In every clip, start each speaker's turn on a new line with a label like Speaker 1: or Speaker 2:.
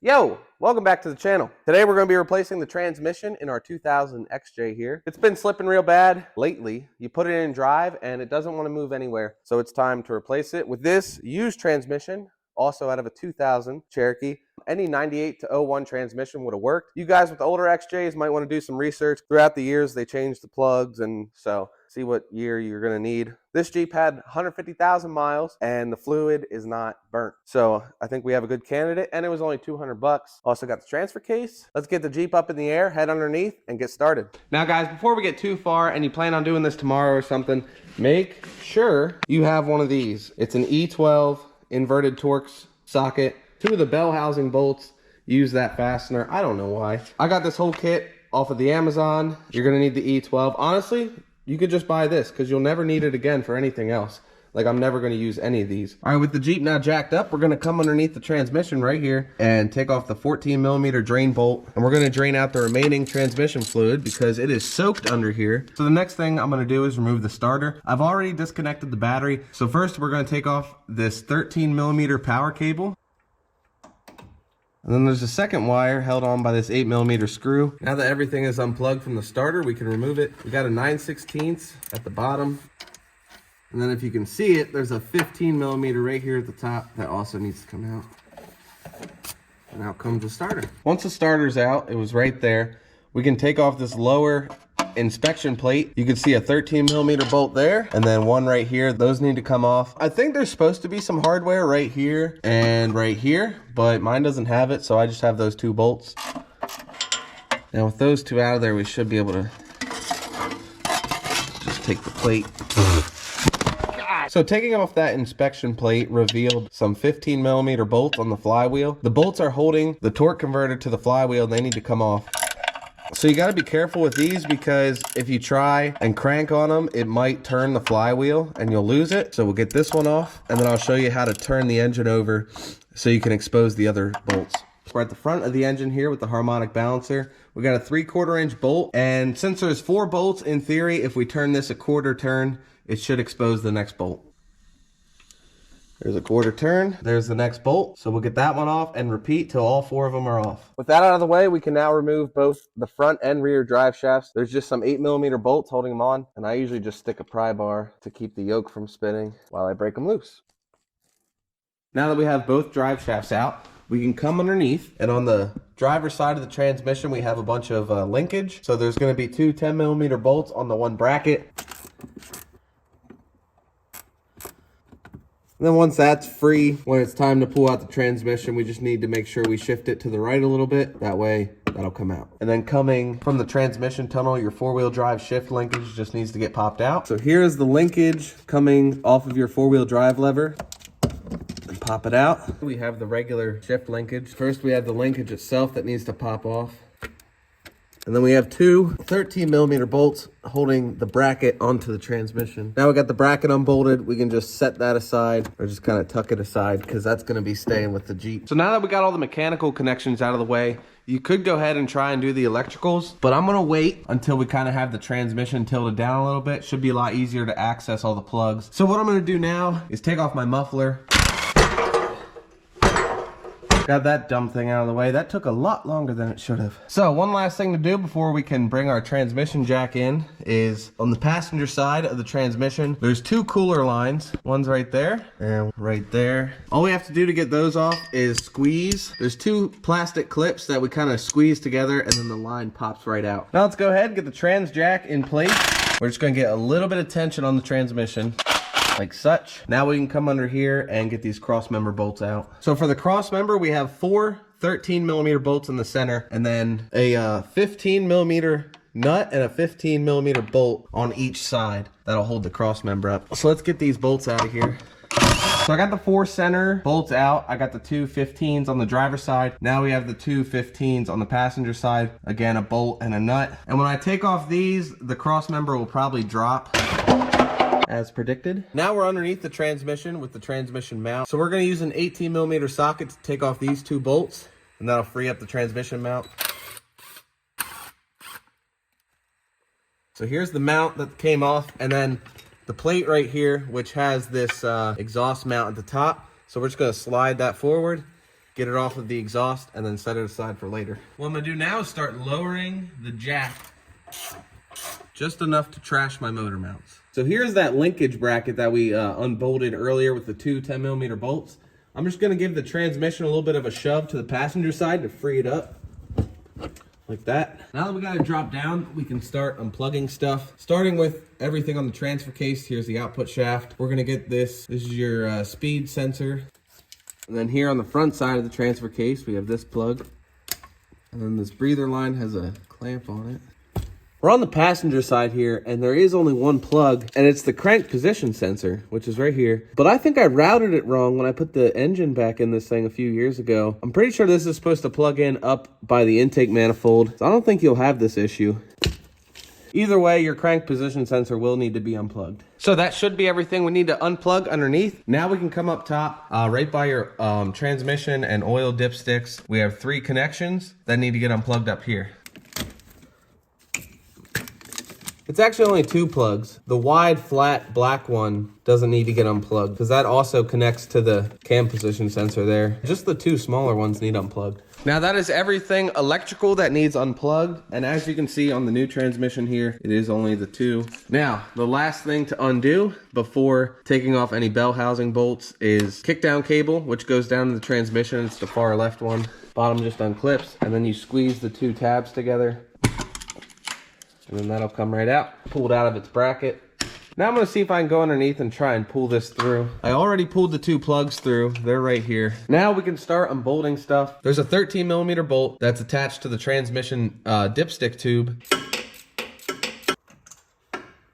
Speaker 1: Yo, welcome back to the channel. Today we're going to be replacing the transmission in our 2000 XJ here. It's been slipping real bad lately. You put it in drive and it doesn't want to move anywhere. So it's time to replace it with this used transmission, also out of a 2000 Cherokee. Any 98 to 01 transmission would have worked. You guys with the older XJs might want to do some research. Throughout the years, they changed the plugs, and so see what year you're going to need. This Jeep had 150,000 miles and the fluid is not burnt. So I think we have a good candidate, and it was only 200 bucks. Also got the transfer case. Let's get the Jeep up in the air, head underneath, and get started. Now guys, before we get too far and you plan on doing this tomorrow or something, make sure you have one of these. It's an E12 inverted Torx socket. Two of the bell housing bolts use that fastener. I don't know why. I got this whole kit off of the Amazon. You're gonna need the E12. Honestly, you could just buy this because you'll never need it again for anything else. Like, I'm never gonna use any of these. All right, with the Jeep now jacked up, we're gonna come underneath the transmission right here and take off the 14mm drain bolt. And we're gonna drain out the remaining transmission fluid because it is soaked under here. So the next thing I'm gonna do is remove the starter. I've already disconnected the battery. So first we're gonna take off this 13mm power cable. And then there's a second wire held on by this 8mm screw. Now that everything is unplugged from the starter, we can remove it. We got a 9/16 at the bottom. And then if you can see it, there's a 15mm right here at the top that also needs to come out. And out comes the starter. Once the starter's out, it was right there. We can take off this lower inspection plate. You can see a 13mm bolt there and then one right here. Those need to come off. I think there's supposed to be some hardware right here and right here, but mine doesn't have it, so I just have those two bolts. Now with those two out of there, we should be able to just take the plate. So taking off that inspection plate revealed some 15mm bolts on the flywheel. The bolts are holding the torque converter to the flywheel and they need to come off. So you got to be careful with these because if you try and crank on them, it might turn the flywheel and you'll lose it. So we'll get this one off and then I'll show you how to turn the engine over so you can expose the other bolts. We're at the front of the engine here with the harmonic balancer. We got a 3/4 inch bolt, and since there's 4 bolts, in theory, if we turn this a quarter turn, it should expose the next bolt. There's a quarter turn. There's the next bolt. So we'll get that one off and repeat till all 4 of them are off. With that out of the way, we can now remove both the front and rear drive shafts. There's just some 8mm bolts holding them on, and I usually just stick a pry bar to keep the yoke from spinning while I break them loose. Now that we have both drive shafts out, we can come underneath, and on the driver's side of the transmission, we have a bunch of linkage. So there's going to be 2 10mm bolts on the one bracket. And then once that's free, when it's time to pull out the transmission, we just need to make sure we shift it to the right a little bit. That way, that'll come out. And then coming from the transmission tunnel, your 4-wheel drive shift linkage just needs to get popped out. So here's the linkage coming off of your 4-wheel drive lever. And pop it out. We have the regular shift linkage. First, we have the linkage itself that needs to pop off. And then we have 2 13mm bolts holding the bracket onto the transmission. Now we got the bracket unbolted. We can just set that aside or just kind of tuck it aside because that's going to be staying with the Jeep. So now that we got all the mechanical connections out of the way, you could go ahead and try and do the electricals, but I'm going to wait until we kind of have the transmission tilted down a little bit. Should be a lot easier to access all the plugs. So what I'm going to do now is take off my muffler. Got that dumb thing out of the way. That took a lot longer than it should have. So one last thing to do before we can bring our transmission jack in is on the passenger side of the transmission, there's 2 cooler lines. One's right there and right there. All we have to do to get those off is squeeze. There's 2 plastic clips that we kind of squeeze together and then the line pops right out. Now let's go ahead and get the trans jack in place. We're just going to get a little bit of tension on the transmission, like such. Now we can come under here and get these cross member bolts out. So for the cross member, we have 4 13mm bolts in the center and then a 15mm nut and a 15mm bolt on each side that'll hold the cross member up. So let's get these bolts out of here. So I got the 4 center bolts out. I got the 2 15s on the driver's side. Now we have the 2 15s on the passenger side. Again, a bolt and a nut. And when I take off these, the cross member will probably drop as predicted. Now we're underneath the transmission with the transmission mount. So we're going to use an 18mm socket to take off these 2 bolts, and that'll free up the transmission mount. So here's the mount that came off, and then the plate right here, which has this exhaust mount at the top. So we're just going to slide that forward, get it off of the exhaust, and then set it aside for later. What I'm gonna do now is start lowering the jack just enough to trash my motor mounts. So here's that linkage bracket that we unbolted earlier with the two 10mm bolts. I'm just gonna give the transmission a little bit of a shove to the passenger side to free it up. Like that. Now that we got it dropped down, we can start unplugging stuff. Starting with everything on the transfer case. Here's the output shaft. We're gonna get this. This is your speed sensor. And then here on the front side of the transfer case, we have this plug. And then this breather line has a clamp on it. We're on the passenger side here, and there is only one plug, and it's the crank position sensor, which is right here. But I think I routed it wrong when I put the engine back in this thing a few years ago. I'm pretty sure this is supposed to plug in up by the intake manifold, so I don't think you'll have this issue. Either way, your crank position sensor will need to be unplugged. So that should be everything we need to unplug underneath. Now we can come up top, right by your transmission and oil dipsticks. We have 3 connections that need to get unplugged up here. It's actually only 2 plugs. The wide, flat, black one doesn't need to get unplugged because that also connects to the cam position sensor there. Just the 2 smaller ones need unplugged. Now that is everything electrical that needs unplugged. And as you can see on the new transmission here, it is only the 2. Now, the last thing to undo before taking off any bell housing bolts is kickdown cable, which goes down to the transmission. It's the far left one. Bottom just unclips, and then you squeeze the 2 tabs together. And then that'll come right out, pulled out of its bracket. Now I'm gonna see if I can go underneath and try and pull this through. I already pulled the 2 plugs through. They're right here. Now we can start unbolting stuff. There's a 13mm bolt that's attached to the transmission dipstick tube.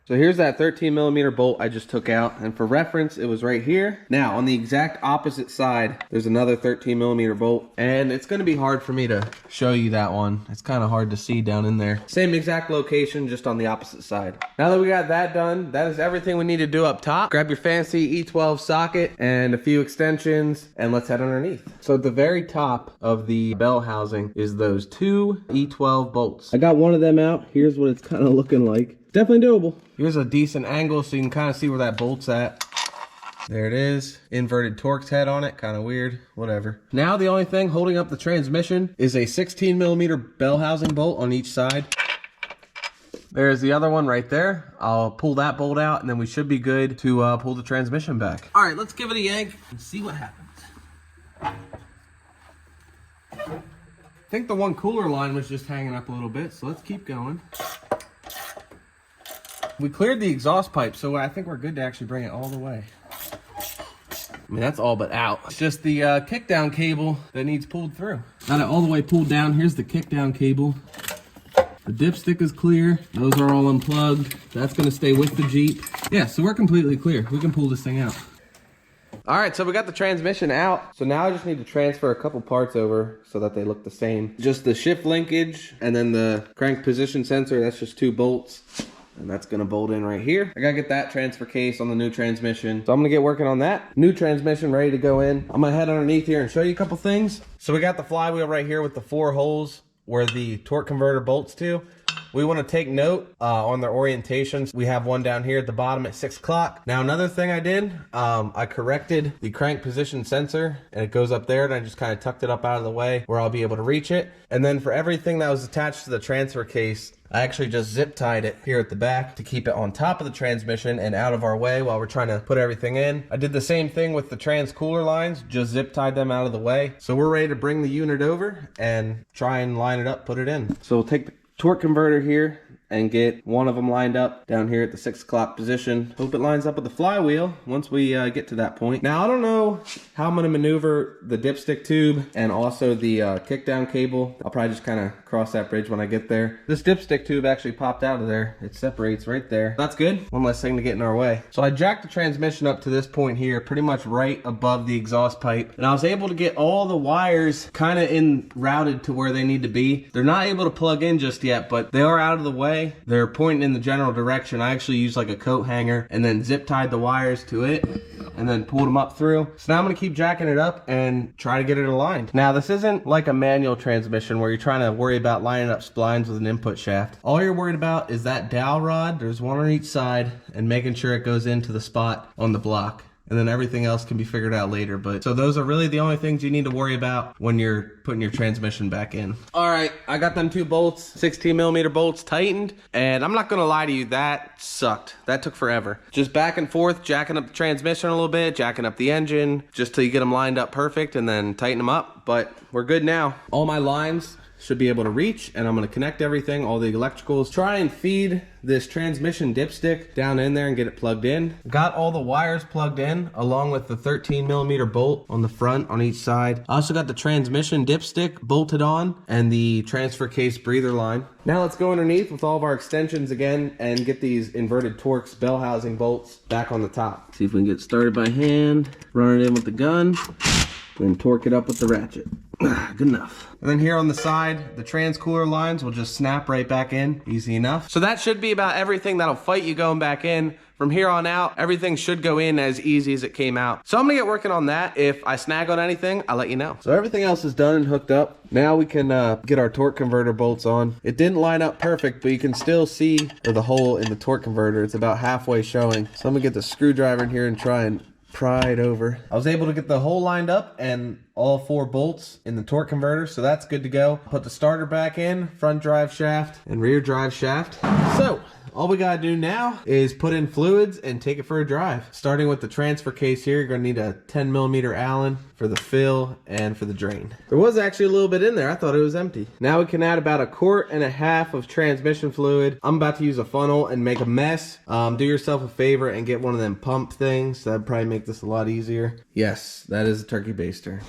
Speaker 1: So here's that 13mm bolt I just took out, and for reference, it was right here. Now, on the exact opposite side, there's another 13mm bolt, and it's gonna be hard for me to show you that one. It's kind of hard to see down in there. Same exact location, just on the opposite side. Now that we got that done, that is everything we need to do up top. Grab your fancy E12 socket and a few extensions, and let's head underneath. So at the very top of the bell housing is those 2 E12 bolts. I got one of them out. Here's what it's kind of looking like. Definitely doable. Here's a decent angle so you can kind of see where that bolt's at. There it is. Inverted Torx head on it. Kind of weird. Whatever. Now the only thing holding up the transmission is a 16mm bell housing bolt on each side. There's the other one right there. I'll pull that bolt out and then we should be good to pull the transmission back. All right, let's give it a yank and see what happens. I think the one cooler line was just hanging up a little bit, so let's keep going. We cleared the exhaust pipe, so I think we're good to actually bring it all the way. I mean, that's all but out. It's just the kickdown cable that needs pulled through. Got it all the way pulled down. Here's the kickdown cable. The dipstick is clear. Those are all unplugged. That's gonna stay with the Jeep. Yeah, so we're completely clear. We can pull this thing out. All right, so we got the transmission out. So now I just need to transfer a couple parts over so that they look the same. Just the shift linkage and then the crank position sensor. That's just 2 bolts. And that's gonna bolt in right here. I gotta get that transfer case on the new transmission. So I'm gonna get working on that. New transmission ready to go in. I'm gonna head underneath here and show you a couple things. So we got the flywheel right here with the 4 holes where the torque converter bolts to. We want to take note on their orientations. We have one down here at the bottom at 6 o'clock. Now another thing I did, I corrected the crank position sensor and it goes up there, and I just kind of tucked it up out of the way where I'll be able to reach it. And then for everything that was attached to the transfer case, I actually just zip tied it here at the back to keep it on top of the transmission and out of our way while we're trying to put everything in. I did the same thing with the trans cooler lines, just zip tied them out of the way. So we're ready to bring the unit over and try and line it up, put it in. So we'll take the torque converter here and get one of them lined up down here at the 6 o'clock position. Hope it lines up with the flywheel once we get to that point. Now I don't know how I'm gonna maneuver the dipstick tube and also the kickdown cable. I'll probably just kind of cross that bridge when I get there. This dipstick tube actually popped out of there. It separates right there. That's good. One less thing to get in our way. So I jacked the transmission up to this point here, pretty much right above the exhaust pipe. And I was able to get all the wires kind of routed to where they need to be. They're not able to plug in just yet, but they are out of the way. They're pointing in the general direction. I actually used like a coat hanger and then zip tied the wires to it and then pulled them up through. So now I'm gonna keep jacking it up and try to get it aligned. Now this isn't like a manual transmission where you're trying to worry about lining up splines with an input shaft. All you're worried about is that dowel rod. There's one on each side, and making sure it goes into the spot on the block. and then everything else can be figured out later. But so those are really the only things you need to worry about when you're putting your transmission back in. All right, I got them 2 bolts, 16 millimeter bolts tightened, and I'm not gonna lie to you, that sucked. That took forever. Just back and forth, jacking up the transmission a little bit, jacking up the engine, just till you get them lined up perfect and then tighten them up. But we're good now. All my lines should be able to reach, and I'm gonna connect everything, all the electricals, try and feed this transmission dipstick down in there and get it plugged in. Got all the wires plugged in, along with the 13 millimeter bolt on the front on each side. I also got the transmission dipstick bolted on and the transfer case breather line. Now let's go underneath with all of our extensions again and get these inverted Torx bell housing bolts back on the top. See if we can get started by hand, run it in with the gun, then torque it up with the ratchet. Good enough. And then here on the side, the trans cooler lines will just snap right back in, easy enough. So that should be about everything that'll fight you going back in. From here on out, everything should go in as easy as it came out. So I'm gonna get working on that. If I snag on anything, I'll let you know. So everything else is done and hooked up. Now we can get our torque converter bolts on. It didn't line up perfect, but you can still see the hole in the torque converter. It's about halfway showing. So I'm gonna get the screwdriver in here and try and pry it over. I was able to get the hole lined up and all 4 bolts in the torque converter, so that's good to go. Put the starter back in, front drive shaft and rear drive shaft. So all we gotta do now is put in fluids and take it for a drive. Starting with the transfer case here, you're gonna need a 10 millimeter Allen for the fill and for the drain. There was actually a little bit in there. I thought it was empty. Now we can add about 1.5 quarts of transmission fluid. I'm about to use a funnel and make a mess. Do yourself a favor and get one of them pump things. That'd probably make this a lot easier. Yes, that is a turkey baster.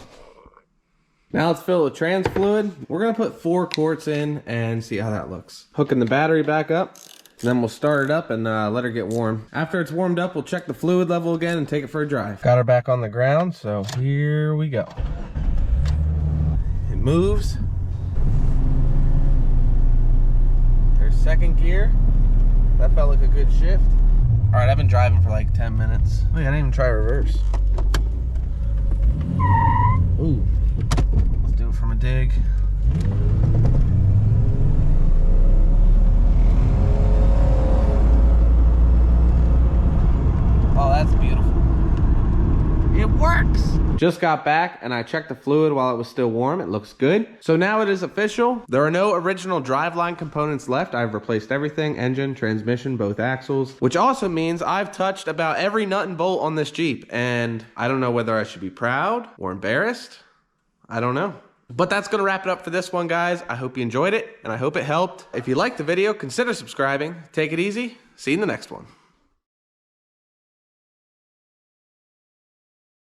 Speaker 1: Now let's fill it with trans fluid. We're gonna put 4 quarts in and see how that looks. Hooking the battery back up. Then we'll start it up and let her get warm. After it's warmed up, we'll check the fluid level again and take it for a drive. Got her back on the ground, so here we go. It moves. There's second gear. That felt like a good shift. All right, I've been driving for like 10 minutes. Oh yeah, I didn't even try reverse. Ooh, let's do it from a dig. Oh, that's beautiful. It works. Just got back and I checked the fluid while it was still warm. It looks good. So now it is official. There are no original driveline components left. I've replaced everything, engine, transmission, both axles, which also means I've touched about every nut and bolt on this Jeep. And I don't know whether I should be proud or embarrassed. I don't know. But that's gonna wrap it up for this one, guys. I hope you enjoyed it and I hope it helped. If you liked the video, consider subscribing. Take it easy. See you in the next one.